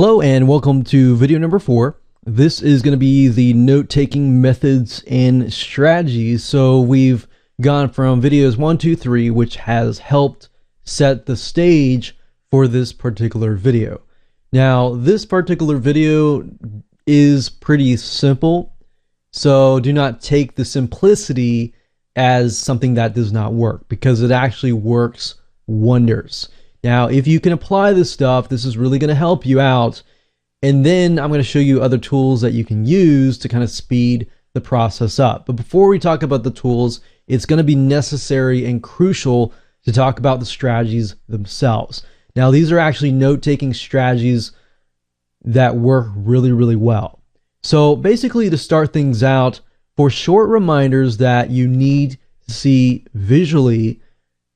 Hello and welcome to video number 4. This is going to be the note-taking methods and strategies. So we've gone from videos 1, 2, 3, which has helped set the stage for this particular video. Now, this particular video is pretty simple, so do not take the simplicity as something that does not work, because it actually works wonders. Now, if you can apply this stuff, this is really going to help you out. And then I'm going to show you other tools that you can use to kind of speed the process up. But before we talk about the tools, it's going to be necessary and crucial to talk about the strategies themselves. Now, these are actually note-taking strategies that work really, really well. So basically, to start things out, for short reminders that you need to see visually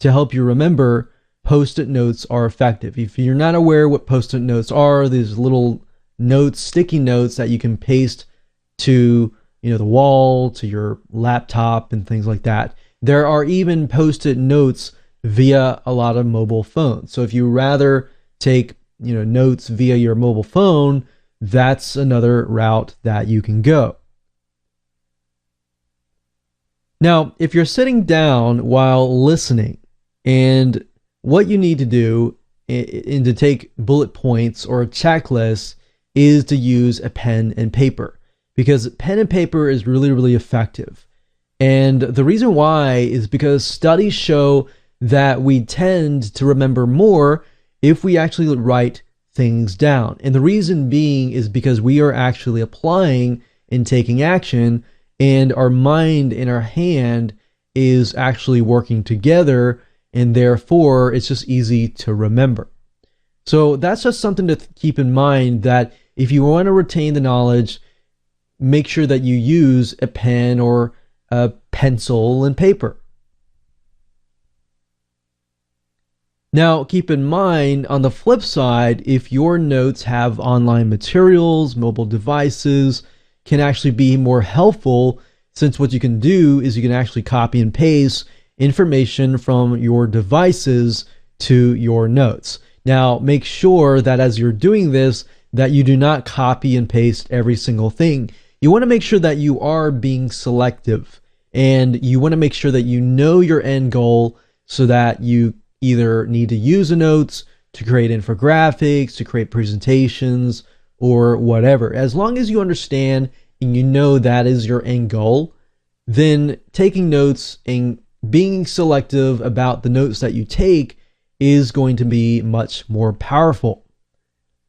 to help you remember, Post-it notes are effective. If you're not aware what Post-it notes are, these little notes, sticky notes that you can paste to, the wall, to your laptop and things like that. There are even Post-it notes via a lot of mobile phones. So if you rather take, notes via your mobile phone, that's another route that you can go. Now, if you're sitting down while listening, and what you need to do and to take bullet points or a checklist is to use a pen and paper, because pen and paper is really, really effective. And the reason why is because studies show that we tend to remember more if we actually write things down. And the reason being is because we are actually applying and taking action, and our mind and our hand is actually working together, and therefore it's just easy to remember. So that's just something to keep in mind, that if you want to retain the knowledge, make sure that you use a pen or a pencil and paper. Now, keep in mind, on the flip side, if your notes have online materials, mobile devices can actually be more helpful, since what you can do is you can actually copy and paste information from your devices to your notes. Now, make sure that as you're doing this, that you do not copy and paste every single thing. You want to make sure that you are being selective, and you want to make sure that you know your end goal, so that you either need to use the notes to create infographics, to create presentations, or whatever. As long as you understand and you know that is your end goal, then taking notes and being selective about the notes that you take is going to be much more powerful.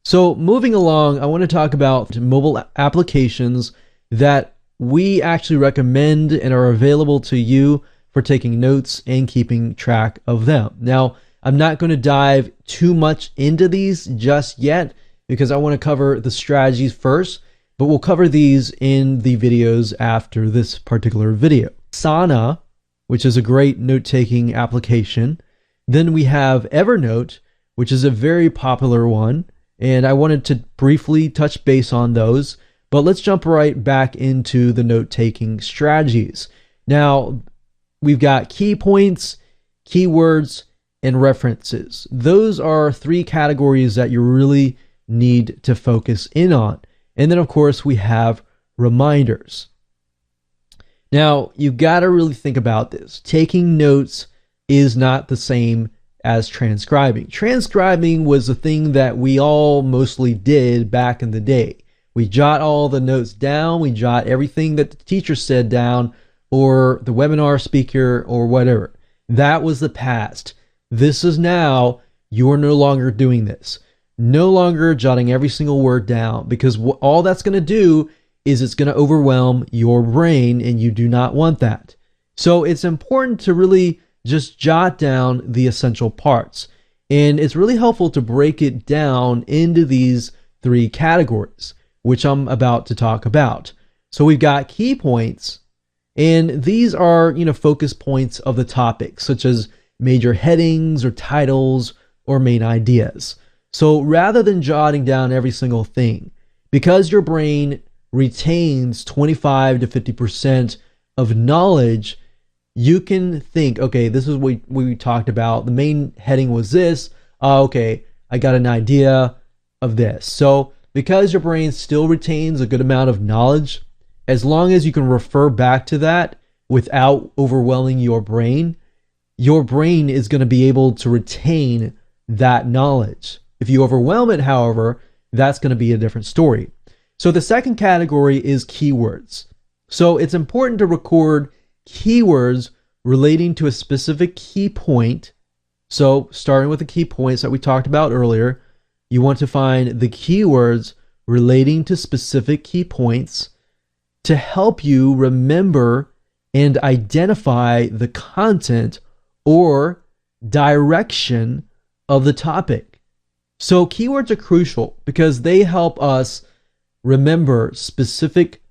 So moving along, I want to talk about mobile applications that we actually recommend and are available to you for taking notes and keeping track of them. Now, I'm not going to dive too much into these just yet, because I want to cover the strategies first, but we'll cover these in the videos after this particular video. Asana, which is a great note-taking application. Then we have Evernote, which is a very popular one, and I wanted to briefly touch base on those, but let's jump right back into the note-taking strategies. Now, we've got key points, keywords, and references. Those are 3 categories that you really need to focus in on. And then, of course, we have reminders. Now, you've got to really think about this. Taking notes is not the same as transcribing. Transcribing was the thing that we all mostly did back in the day. We jot all the notes down, we jot everything that the teacher said down, or the webinar speaker, or whatever. That was the past. This is now. You're no longer doing this. No longer jotting every single word down, because all that's going to do is it's going to overwhelm your brain, and you do not want that. So it's important to really just jot down the essential parts. And it's really helpful to break it down into these 3 categories, which I'm about to talk about. So we've got key points, and these are, focus points of the topic, such as major headings or titles or main ideas. So rather than jotting down every single thing, because your brain retains 25 to 50% of knowledge, you can think, okay, this is what we talked about. The main heading was this. Okay, I got an idea. of this. So because your brain still retains a good amount of knowledge, as long as you can refer back to that without overwhelming your brain is going to be able to retain that knowledge. If you overwhelm it, however, that's going to be a different story. So the second category is keywords. So it's important to record keywords relating to a specific key point. So starting with the key points that we talked about earlier, you want to find the keywords relating to specific key points to help you remember and identify the content or direction of the topic. So keywords are crucial because they help us remember specific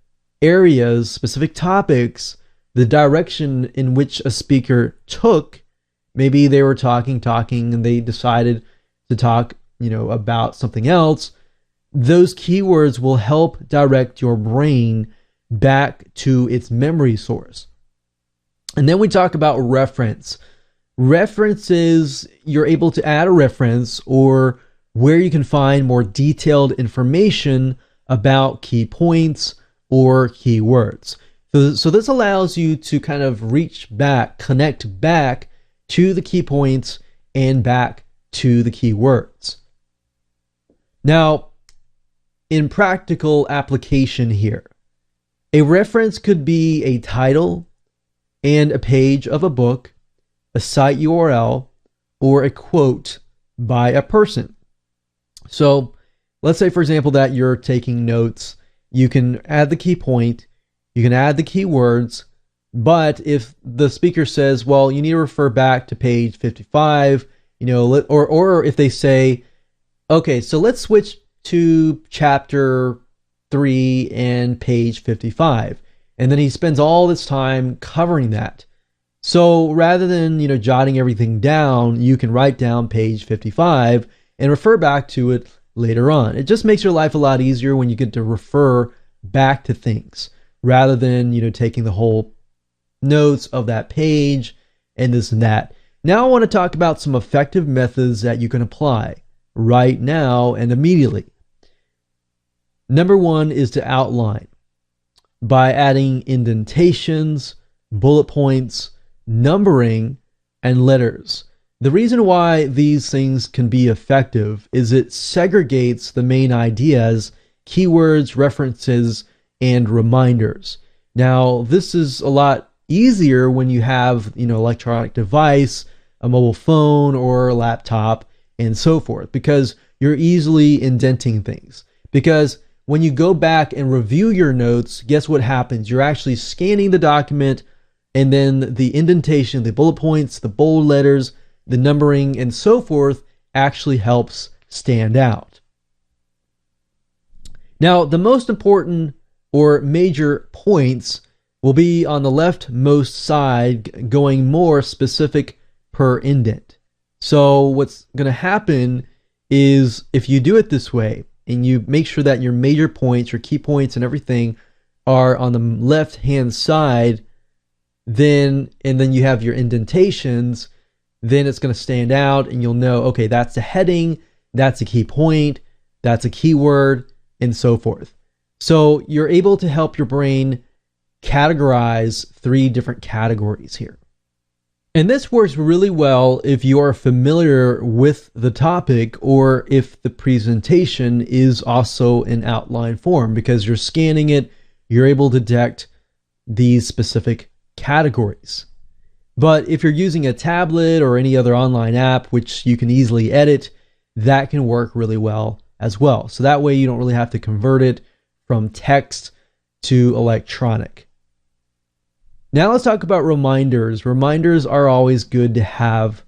areas, specific topics, the direction in which a speaker took. Maybe they were talking, and they decided to talk, about something else. Those keywords will help direct your brain back to its memory source. And then we talk about reference. References, you're able to add a reference or where you can find more detailed information about key points or keywords. So this allows you to kind of reach back, connect back to the key points and back to the keywords. Now, in practical application here, a reference could be a title and a page of a book, a site URL, or a quote by a person. So let's say, for example, that you're taking notes. You can add the key point, you can add the keywords, but if the speaker says, well, you need to refer back to page 55, or if they say, okay, so let's switch to chapter 3 and page 55. And then he spends all this time covering that. So rather than, jotting everything down, you can write down page 55 and refer back to it later on. It just makes your life a lot easier when you get to refer back to things rather than, taking the whole notes of that page and this and that. Now I want to talk about some effective methods that you can apply right now and immediately. Number one is to outline by adding indentations, bullet points, numbering, and letters. The reason why these things can be effective is it segregates the main ideas, keywords, references, and reminders. Now, this is a lot easier when you have, electronic device, a mobile phone or a laptop, and so forth, because you're easily indenting things. Because when you go back and review your notes, guess what happens? You're actually scanning the document, and then the indentation, the bullet points, the bold letters, the numbering, and so forth actually helps stand out. Now, the most important or major points will be on the leftmost side, going more specific per indent. So what's going to happen is if you do it this way, and you make sure that your major points, your key points and everything are on the left-hand side, then you have your indentations, then it's going to stand out and you'll know, okay, that's a heading, that's a key point, that's a keyword, and so forth. So you're able to help your brain categorize 3 different categories here. And this works really well if you are familiar with the topic or if the presentation is also in outline form, because you're scanning it, you're able to detect these specific categories. But if you're using a tablet or any other online app, which you can easily edit, that can work really well as well. So that way you don't really have to convert it from text to electronic. Now let's talk about reminders. Reminders are always good to have.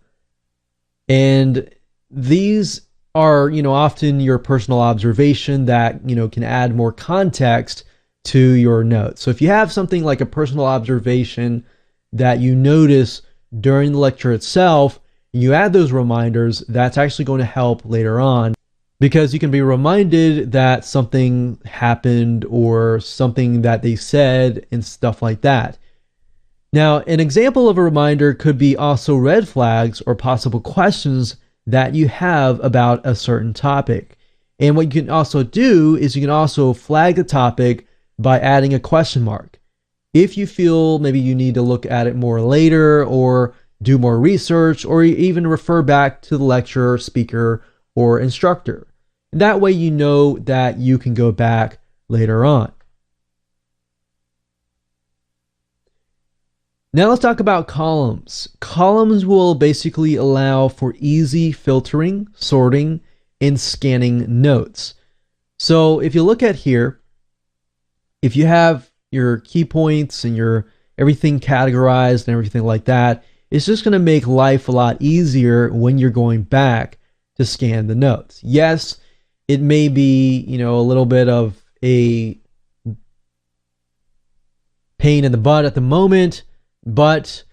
And these are, often your personal observation that, can add more context to your notes. So if you have something like a personal observation that you notice during the lecture itself, and you add those reminders, that's actually going to help later on, because you can be reminded that something happened or something that they said and stuff like that. Now, an example of a reminder could be also red flags or possible questions that you have about a certain topic. And what you can also do is you can also flag the topic by adding a question mark. If you feel maybe you need to look at it more later or do more research or even refer back to the lecturer, speaker, or instructor. That way you know that you can go back later on. Now let's talk about columns. Columns will basically allow for easy filtering, sorting, and scanning notes. So if you look at here, if you have your key points and your everything categorized and everything like that, it's just going to make life a lot easier when you're going back to scan the notes. Yes, it may be, a little bit of a pain in the butt at the moment, but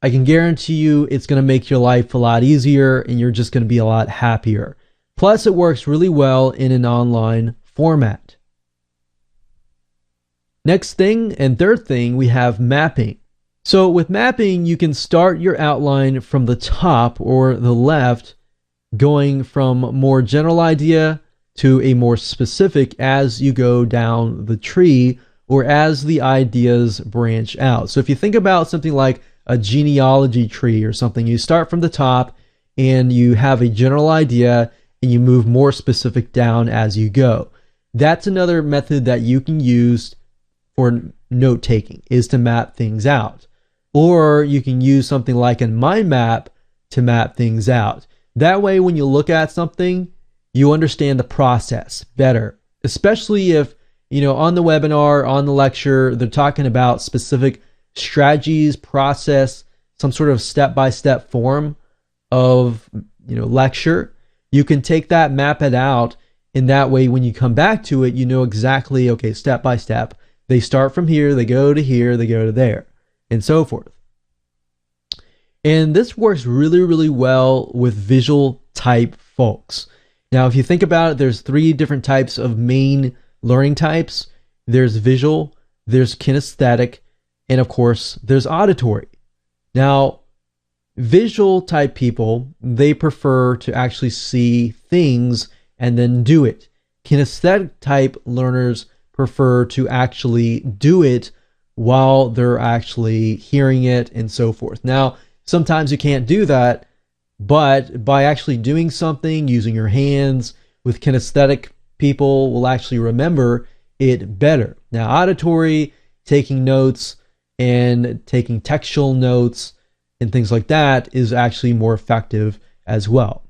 I can guarantee you it's going to make your life a lot easier and you're just going to be a lot happier. Plus, it works really well in an online format. Next thing and third thing, we have mapping. So with mapping, you can start your outline from the top or the left, going from more general idea to a more specific as you go down the tree or as the ideas branch out. So if you think about something like a genealogy tree or something, you start from the top and you have a general idea and you move more specific down as you go. That's another method that you can use for note taking, is to map things out. Or you can use something like a mind map to map things out. That way, when you look at something, you understand the process better, especially if, on the webinar, on the lecture, they're talking about specific strategies, process, some sort of step-by-step form of, lecture. You can take that, map it out, and that way when you come back to it, you know exactly, okay, step by step. They start from here, they go to here, they go to there, and so forth. And this works really, really well with visual type folks. Now, if you think about it, there's 3 different types of main learning types. There's visual, there's kinesthetic, and of course, there's auditory. Now, visual type people, they prefer to actually see things and then do it. Kinesthetic type learners prefer to actually do it while they're actually hearing it and so forth. Now, sometimes you can't do that, but by actually doing something, using your hands, with kinesthetic people will actually remember it better. Now, auditory, taking notes and taking textual notes and things like that is actually more effective as well.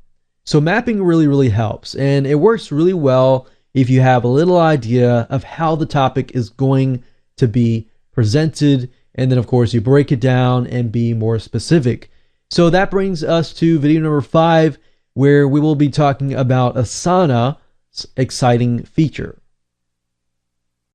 So mapping really, really helps, and it works really well if you have a little idea of how the topic is going to be presented, and then of course you break it down and be more specific. So that brings us to video number 5, where we will be talking about Asana's exciting feature.